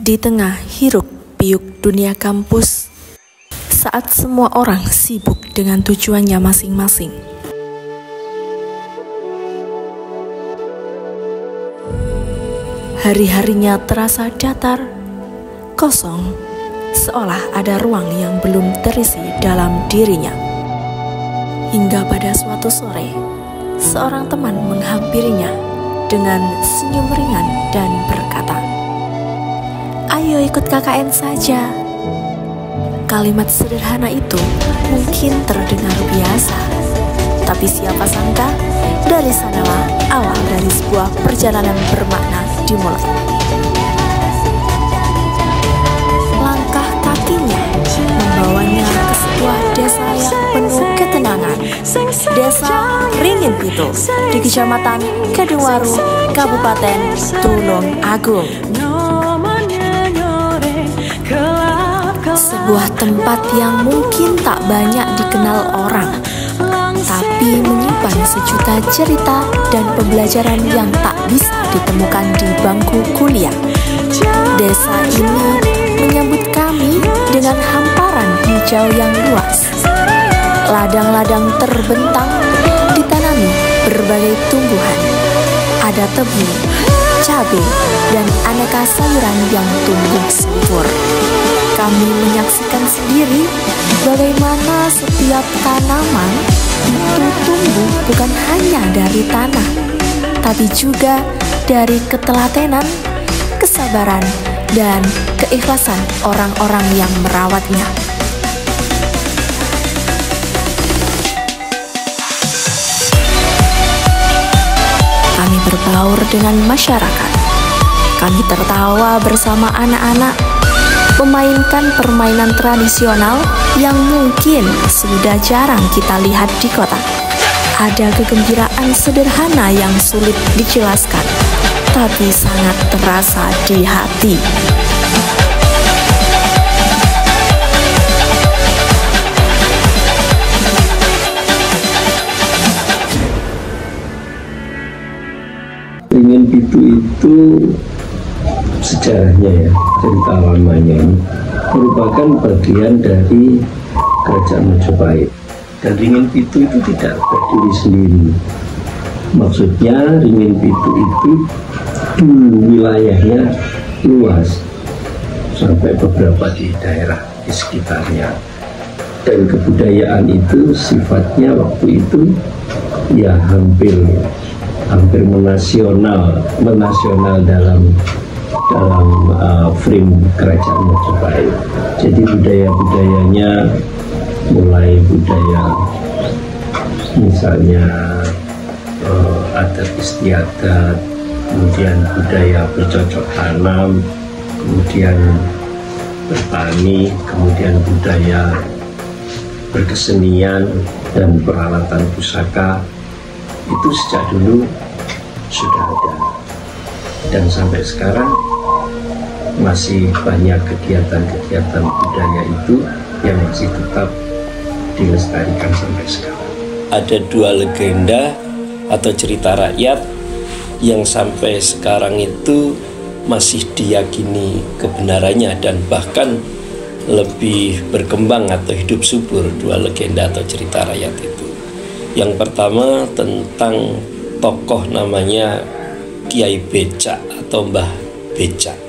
Di tengah hiruk-pikuk dunia kampus, saat semua orang sibuk dengan tujuannya masing-masing, hari-harinya terasa datar, kosong, seolah ada ruang yang belum terisi dalam dirinya. Hingga pada suatu sore, seorang teman menghampirinya dengan senyum ringan dan berkata, "Ayo ikut KKN saja." Kalimat sederhana itu mungkin terdengar biasa, tapi siapa sangka dari sanalah awal dari sebuah perjalanan bermakna dimulai. Langkah kakinya membawanya ke sebuah desa yang penuh ketenangan, Desa Ringin Pitu di Kecamatan Kedungwaru, Kabupaten Tulung Agung. Sebuah tempat yang mungkin tak banyak dikenal orang, tapi menyimpan sejuta cerita dan pembelajaran yang tak bisa ditemukan di bangku kuliah. Desa ini menyambut kami dengan hamparan hijau yang luas. Ladang-ladang terbentang ditanami berbagai tumbuhan. Ada tebu, cabai, dan aneka sayuran yang tumbuh subur. Kami menyaksikan sendiri bagaimana setiap tanaman itu tumbuh bukan hanya dari tanah, tapi juga dari ketelatenan, kesabaran, dan keikhlasan orang-orang yang merawatnya. Kami berbaur dengan masyarakat. Kami tertawa bersama anak-anak, memainkan permainan tradisional yang mungkin sudah jarang kita lihat di kota. Ada kegembiraan sederhana yang sulit dijelaskan, tapi sangat terasa di hati. Ringin Pitu itu sejarahnya ya, cerita lamanya merupakan bagian dari Kerajaan Majapahit. Dan Ringin Pitu itu tidak berdiri sendiri. Maksudnya Ringin Pitu itu dulu wilayahnya luas sampai beberapa di daerah di sekitarnya. Dan kebudayaan itu sifatnya waktu itu ya hampir menasional dalam frame Kerajaan Majapahit. Jadi budaya-budayanya mulai budaya misalnya adat istiadat, kemudian budaya bercocok tanam, kemudian bertani, kemudian budaya berkesenian dan peralatan pusaka, itu sejak dulu sudah ada. Dan sampai sekarang masih banyak kegiatan-kegiatan budaya itu yang masih tetap dilestarikan sampai sekarang. Ada dua legenda atau cerita rakyat yang sampai sekarang itu masih diyakini kebenarannya dan bahkan lebih berkembang atau hidup subur dua legenda atau cerita rakyat itu. Yang pertama tentang tokoh namanya Kiai Becak atau Mbah Becak.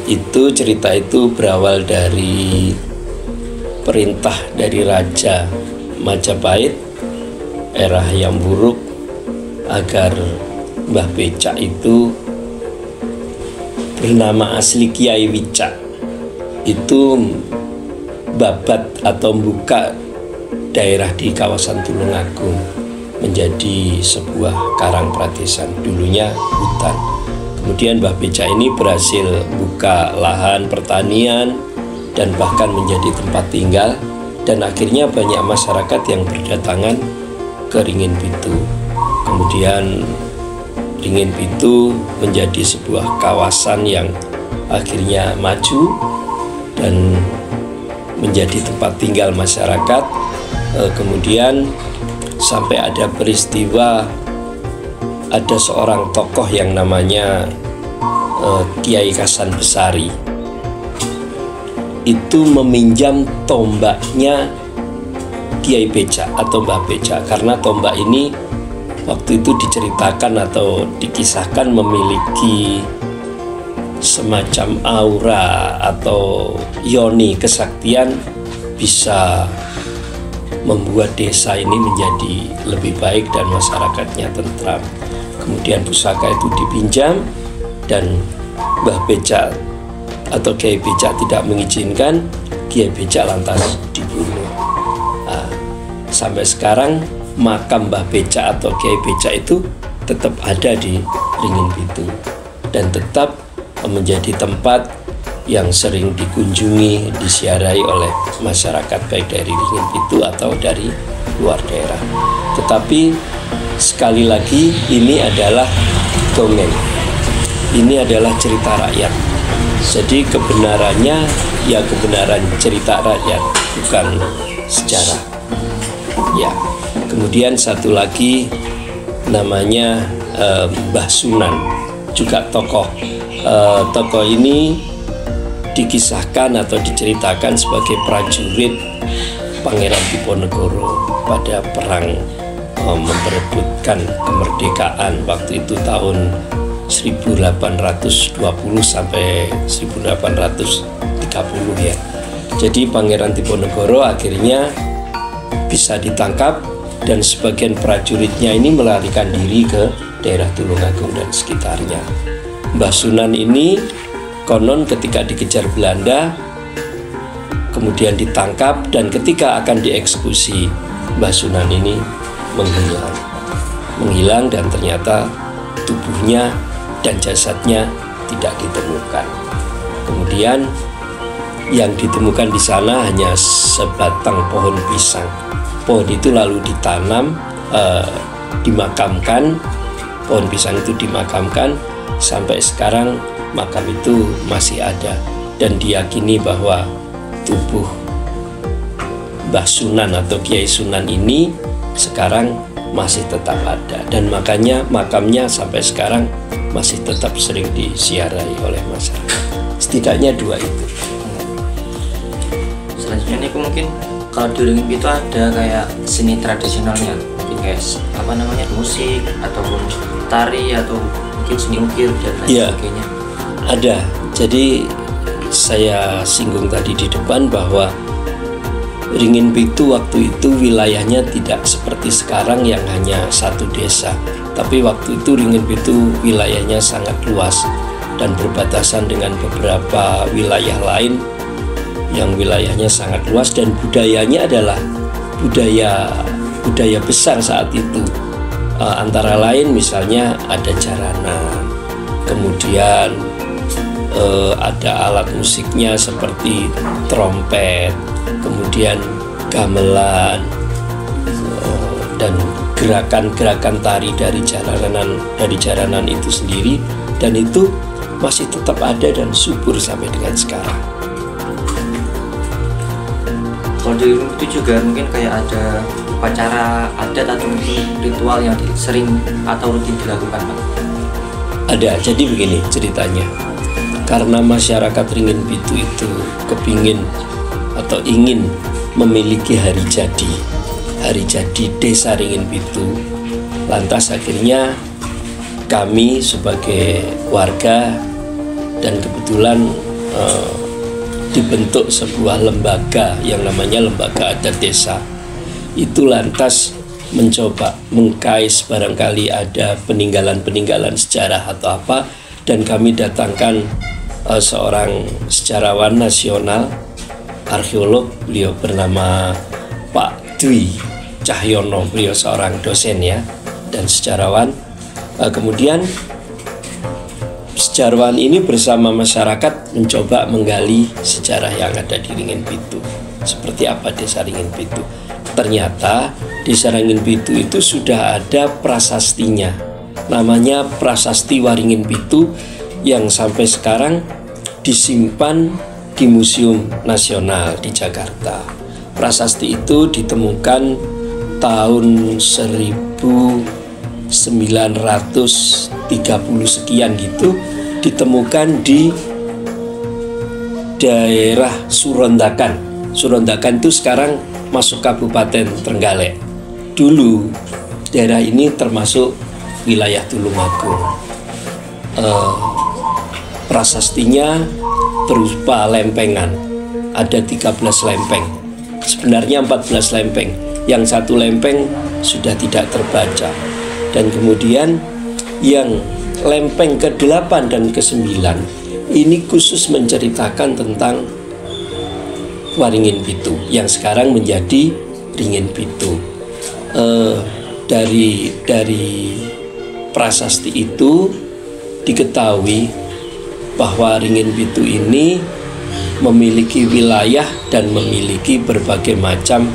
Itu cerita itu berawal dari perintah dari Raja Majapahit era yang buruk agar Mbah Becak itu bernama asli Kiai Wicak itu babat atau membuka daerah di kawasan Tulung Agung menjadi sebuah karang pradesan, dulunya hutan. Kemudian Mbah Becak ini berhasil buka lahan pertanian dan bahkan menjadi tempat tinggal, dan akhirnya banyak masyarakat yang berdatangan ke Ringin Pitu. Kemudian Ringin Pitu menjadi sebuah kawasan yang akhirnya maju dan menjadi tempat tinggal masyarakat. Kemudian sampai ada peristiwa ada seorang tokoh yang namanya Kiai Hasan Besari itu meminjam tombaknya Kiai Becak atau Mbah Becak, karena tombak ini waktu itu diceritakan atau dikisahkan memiliki semacam aura atau yoni kesaktian, bisa membuat desa ini menjadi lebih baik dan masyarakatnya tentram. Kemudian pusaka itu dipinjam dan Mbah Becak atau Kiai Becak tidak mengizinkan, Kiai Becak lantas dibunuh. Nah, sampai sekarang makam Mbah Becak atau Kiai Becak itu tetap ada di Ringin Pitu dan tetap menjadi tempat yang sering dikunjungi, disiarai oleh masyarakat baik dari Ringin Pitu atau dari luar daerah. Tetapi sekali lagi ini adalah dongeng, ini adalah cerita rakyat. Jadi kebenarannya ya kebenaran cerita rakyat, bukan sejarah. Ya, kemudian satu lagi namanya Mbah Sunan, juga tokoh. Tokoh ini dikisahkan atau diceritakan sebagai prajurit Pangeran Diponegoro pada perang memperebutkan kemerdekaan waktu itu tahun 1820 sampai 1830 ya. Jadi Pangeran Diponegoro akhirnya bisa ditangkap dan sebagian prajuritnya ini melarikan diri ke daerah Tulungagung dan sekitarnya. Mbah Sunan ini konon ketika dikejar Belanda kemudian ditangkap, dan ketika akan dieksekusi Mbah Sunan ini menghilang dan ternyata tubuhnya dan jasadnya tidak ditemukan. Kemudian yang ditemukan di sana hanya sebatang pohon pisang. Pohon itu lalu ditanam, dimakamkan. Pohon pisang itu dimakamkan. Sampai sekarang makam itu masih ada dan diyakini bahwa tubuh Mbah Sunan atau Kiai Sunan ini sekarang masih tetap ada, dan makanya makamnya sampai sekarang masih tetap sering disiarai oleh masyarakat. Setidaknya dua itu. Selanjutnya nih mungkin kalau di Ringin Pitu ada kayak seni tradisionalnya, mungkin kayak musik ataupun tari atau mungkin seni ukir dan lain sebagainya. Ada. Jadi saya singgung tadi di depan bahwa Ringin Pitu waktu itu wilayahnya tidak seperti sekarang yang hanya satu desa, tapi waktu itu Ringin Pitu wilayahnya sangat luas dan berbatasan dengan beberapa wilayah lain yang wilayahnya sangat luas, dan budayanya adalah budaya besar saat itu. Antara lain misalnya ada jaranan, kemudian ada alat musiknya seperti trompet, kemudian gamelan, dan gerakan-gerakan tari dari jaranan itu sendiri, dan itu masih tetap ada dan subur sampai dengan sekarang. Kalau di Ringin Pitu juga mungkin kayak ada upacara adat atau mungkin ritual yang sering atau rutin dilakukan, Pak? Ada. Jadi begini ceritanya. Karena masyarakat Ringin Pitu itu kepingin atau ingin memiliki hari jadi desa Ringin Pitu, lantas akhirnya kami sebagai warga dan kebetulan dibentuk sebuah lembaga yang namanya Lembaga Adat Desa. Itu lantas mencoba mengkais barangkali ada peninggalan-peninggalan sejarah atau apa, dan kami datangkan seorang sejarawan nasional, arkeolog, beliau bernama Pak Dwi Cahyono, beliau seorang dosen ya dan sejarawan. Kemudian sejarawan ini bersama masyarakat mencoba menggali sejarah yang ada di Ringin Pitu. Seperti apa desa Ringin Pitu? Ternyata desa Ringin Pitu itu sudah ada prasastinya, namanya Prasasti Waringin Pitu, yang sampai sekarang disimpan di Museum Nasional di Jakarta. Prasasti itu ditemukan tahun 1930 sekian gitu, ditemukan di daerah Surondakan. Surondakan itu sekarang masuk Kabupaten Trenggalek. Dulu daerah ini termasuk wilayah Tulungagung. Prasastinya berupa lempengan. Ada 13 lempeng. Sebenarnya 14 lempeng. Yang satu lempeng sudah tidak terbaca. Dan kemudian yang lempeng ke-8 dan ke-9 ini khusus menceritakan tentang Waringin Pitu yang sekarang menjadi Ringin Pitu. Dari prasasti itu diketahui bahwa Ringin Pitu ini memiliki wilayah dan memiliki berbagai macam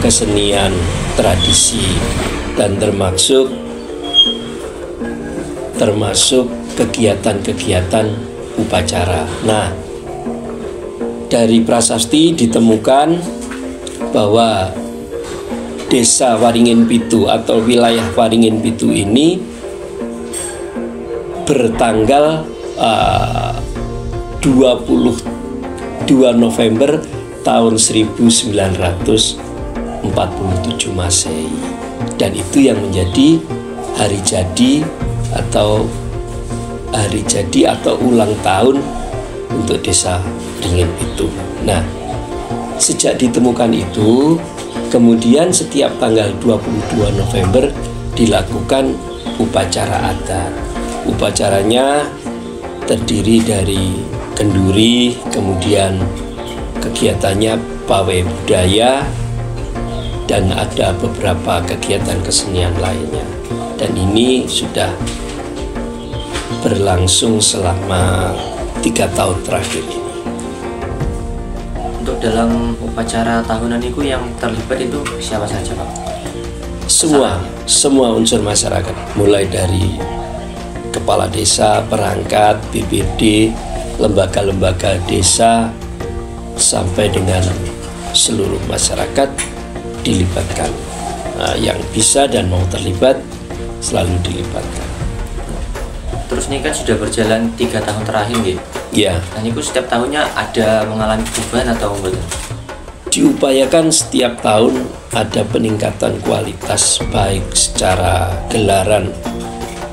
kesenian tradisi dan termasuk kegiatan-kegiatan upacara. Nah, dari prasasti ditemukan bahwa desa Waringin Pitu atau wilayah Waringin Pitu ini bertanggal 22 November tahun 1947 Masehi, dan itu yang menjadi hari jadi atau ulang tahun untuk desa Ringin Pitu. Nah, sejak ditemukan itu, kemudian setiap tanggal 22 November dilakukan upacara adat. Upacaranya terdiri dari kenduri, kemudian kegiatannya pawai budaya, dan ada beberapa kegiatan kesenian lainnya. Dan ini sudah berlangsung selama 3 tahun terakhir ini. Untuk dalam upacara tahunan itu yang terlibat itu siapa saja, Pak? Semua unsur masyarakat, mulai dari kepala desa, perangkat, BPD, lembaga-lembaga desa, sampai dengan seluruh masyarakat dilibatkan. Nah, yang bisa dan mau terlibat selalu dilibatkan. Terus ini kan sudah berjalan 3 tahun terakhir, gitu. Ya. Dan itu setiap tahunnya ada mengalami perubahan atau enggak? Diupayakan setiap tahun ada peningkatan kualitas, baik secara gelaran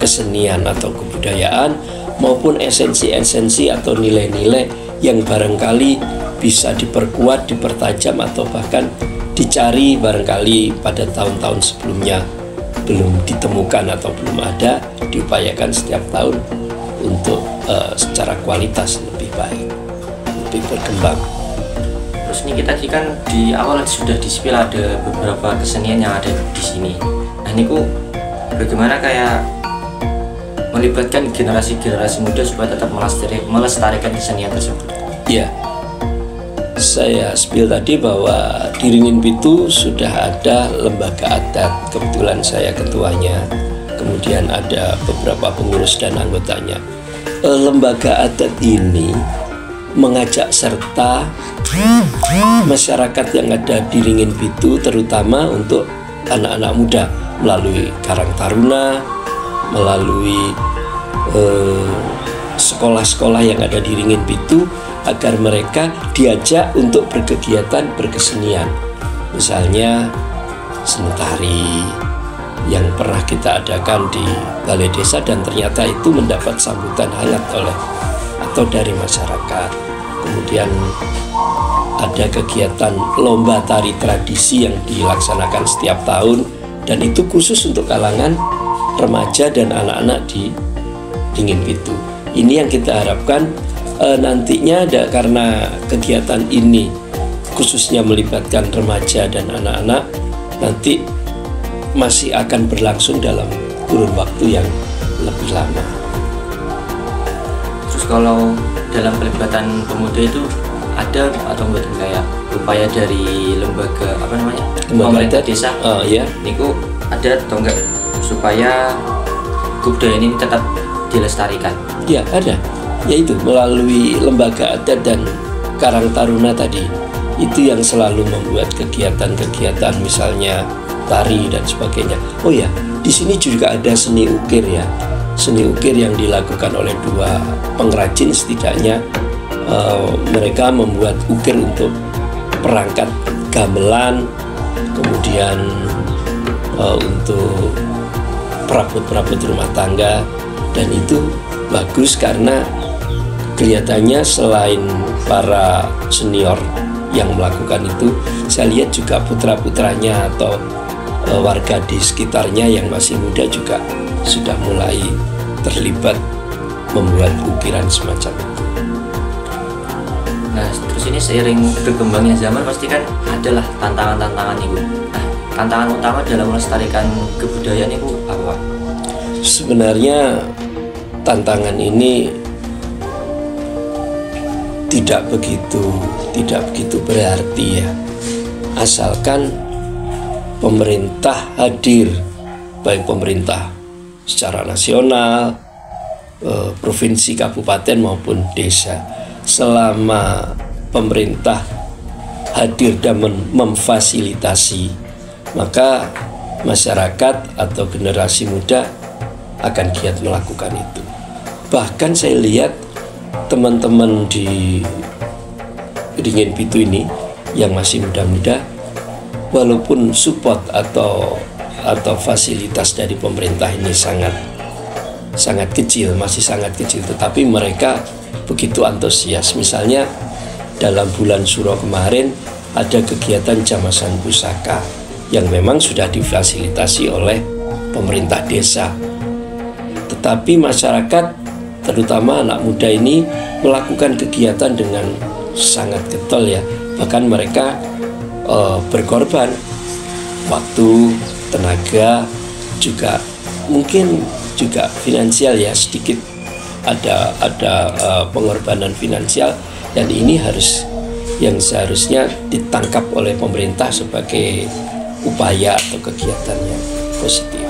kesenian atau kebudayaan maupun esensi-esensi atau nilai-nilai yang barangkali bisa diperkuat, dipertajam, atau bahkan dicari barangkali pada tahun-tahun sebelumnya belum ditemukan atau belum ada. Diupayakan setiap tahun untuk secara kualitas lebih baik, lebih berkembang. Terus ini kita kan di awal sudah di-spill ada beberapa kesenian yang ada di sini. Nah ini bagaimana kayak melibatkan generasi-generasi muda supaya tetap melestarikan kesenian tersebut? Ya, saya spill tadi bahwa di Ringin Pitu sudah ada lembaga adat, kebetulan saya ketuanya, kemudian ada beberapa pengurus dan anggotanya. Lembaga adat ini mengajak serta masyarakat yang ada di Ringin Pitu, terutama untuk anak-anak muda, melalui Karang Taruna, melalui sekolah-sekolah yang ada di Ringin Pitu, agar mereka diajak untuk berkegiatan berkesenian. Misalnya seni tari yang pernah kita adakan di Balai Desa dan ternyata itu mendapat sambutan hangat dari masyarakat. Kemudian ada kegiatan lomba tari tradisi yang dilaksanakan setiap tahun, dan itu khusus untuk kalangan remaja dan anak-anak di Ringin Pitu. Ini yang kita harapkan nantinya karena kegiatan ini khususnya melibatkan remaja dan anak-anak, nanti masih akan berlangsung dalam kurun waktu yang lebih lama. Terus kalau dalam pelibatan pemuda itu ada atau enggak kayak upaya dari lembaga pemerintah desa? Ya. Niku ada atau enggak supaya kebudayaan ini tetap dilestarikan? Ya, ada. Yaitu melalui lembaga adat dan Karang Taruna tadi, itu yang selalu membuat kegiatan-kegiatan misalnya tari dan sebagainya. Oh ya, di sini juga ada seni ukir ya. seni ukir yang dilakukan oleh dua pengrajin. Setidaknya mereka membuat ukir untuk perangkat gamelan, kemudian untuk perabot-perabot rumah tangga, dan itu bagus karena kelihatannya selain para senior yang melakukan itu, saya lihat juga putra-putranya atau warga di sekitarnya yang masih muda juga sudah mulai terlibat membuat ukiran semacam itu. Nah, terus ini seiring berkembangnya zaman pasti kan adalah tantangan-tantangan itu. Nah, tantangan utama dalam melestarikan kebudayaan itu apa? Sebenarnya tantangan ini tidak begitu berarti ya, asalkan pemerintah hadir, baik pemerintah secara nasional, provinsi, kabupaten maupun desa. Selama pemerintah hadir dan memfasilitasi, maka masyarakat atau generasi muda akan giat melakukan itu. Bahkan saya lihat teman-teman di Ringin Pitu ini yang masih muda-muda, walaupun support atau fasilitas dari pemerintah ini sangat kecil, masih sangat kecil, tetapi mereka begitu antusias. Misalnya dalam bulan Suro kemarin ada kegiatan jamasan pusaka yang memang sudah difasilitasi oleh pemerintah desa, tetapi masyarakat terutama anak muda ini melakukan kegiatan dengan sangat getol ya. Bahkan mereka berkorban waktu, tenaga, juga mungkin juga finansial ya, sedikit ada pengorbanan finansial, dan ini yang seharusnya ditangkap oleh pemerintah sebagai upaya atau kegiatan yang positif.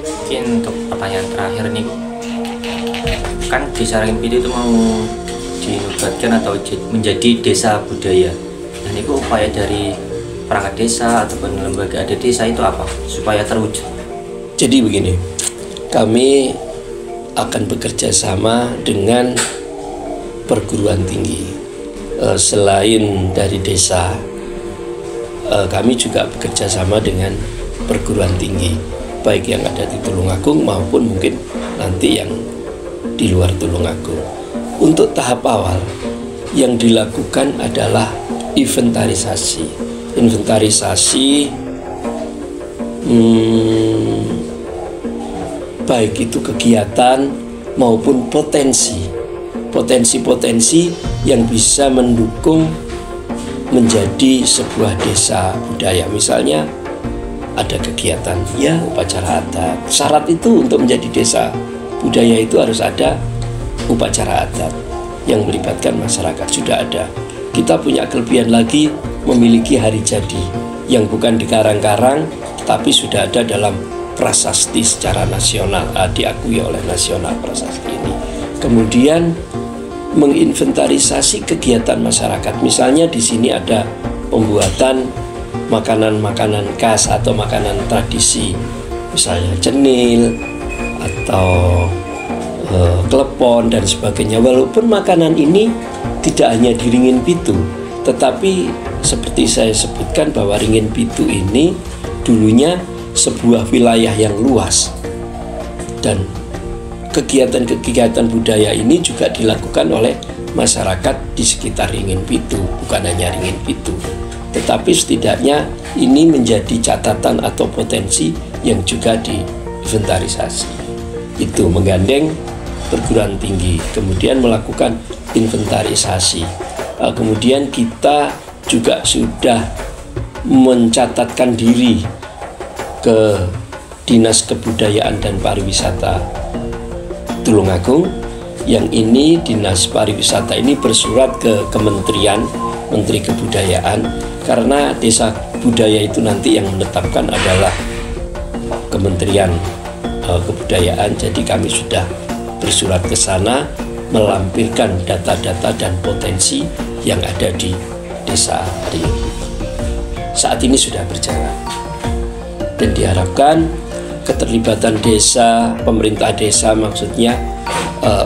Mungkin untuk pertanyaan terakhir nih, kan Desa Ringin Pitu itu mau dinobatkan atau menjadi desa budaya. Dan itu upaya dari perangkat desa ataupun lembaga adat desa itu apa supaya terwujud? Jadi begini, kami akan bekerja sama dengan perguruan tinggi. Selain dari desa, kami juga bekerja sama dengan perguruan tinggi, baik yang ada di Tulungagung maupun mungkin nanti yang di luar Tulungagung. Untuk tahap awal yang dilakukan adalah inventarisasi baik itu kegiatan maupun potensi yang bisa mendukung menjadi sebuah desa budaya. Misalnya ada kegiatan ya upacara adat. Syarat itu untuk menjadi desa budaya itu harus ada upacara adat yang melibatkan masyarakat, sudah ada. Kita punya kelebihan lagi, memiliki hari jadi yang bukan dikarang-karang tapi sudah ada dalam prasasti secara nasional, diakui oleh nasional prasasti ini. Kemudian menginventarisasi kegiatan masyarakat. Misalnya di sini ada pembuatan makanan-makanan khas atau makanan tradisi, misalnya cenil atau klepon dan sebagainya. Walaupun makanan ini tidak hanya di Ringin Pitu, tetapi seperti saya sebutkan bahwa Ringin Pitu ini dulunya sebuah wilayah yang luas, dan kegiatan-kegiatan budaya ini juga dilakukan oleh masyarakat di sekitar Ringin Pitu, bukan hanya Ringin Pitu, tetapi setidaknya ini menjadi catatan atau potensi yang juga diinventarisasi. Itu menggandeng perguruan tinggi, kemudian melakukan inventarisasi. Kemudian kita juga sudah mencatatkan diri ke Dinas Kebudayaan dan Pariwisata Tulungagung. Yang ini Dinas Pariwisata ini bersurat ke Kementerian, Menteri Kebudayaan, karena desa budaya itu nanti yang menetapkan adalah Kementerian Kebudayaan. Jadi kami sudah bersurat ke sana melampirkan data-data dan potensi yang ada di desa Ringin. Saat ini sudah berjalan dan diharapkan keterlibatan desa, pemerintah desa maksudnya,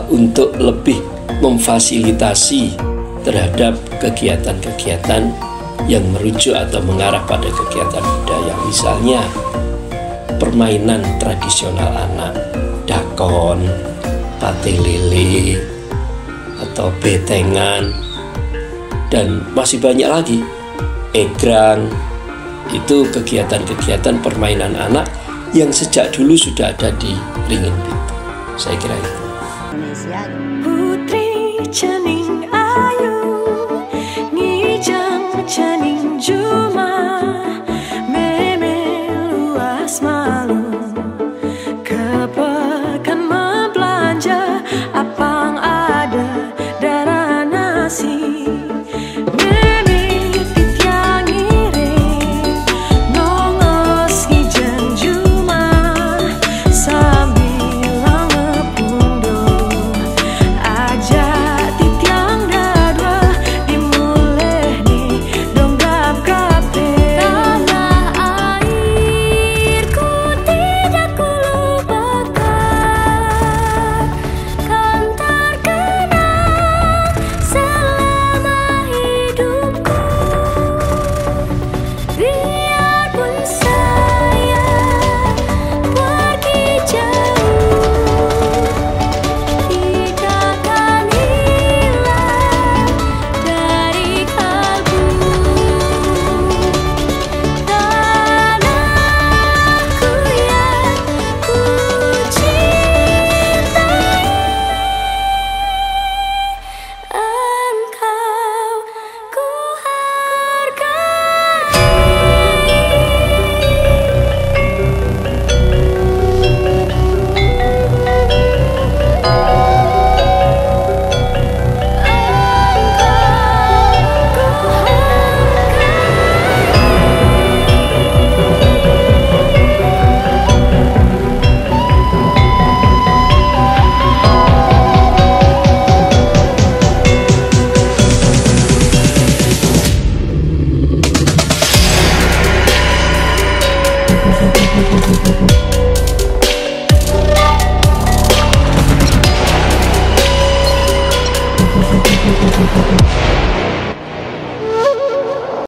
untuk lebih memfasilitasi terhadap kegiatan-kegiatan yang merujuk atau mengarah pada kegiatan budaya. Misalnya permainan tradisional anak, dakon, pate lele, atau betengan, dan masih banyak lagi, egrang. Itu kegiatan-kegiatan permainan anak yang sejak dulu sudah ada di Ringin Pitu. Saya kira itu. Putri Cening Ayu Ngijang Cening Juma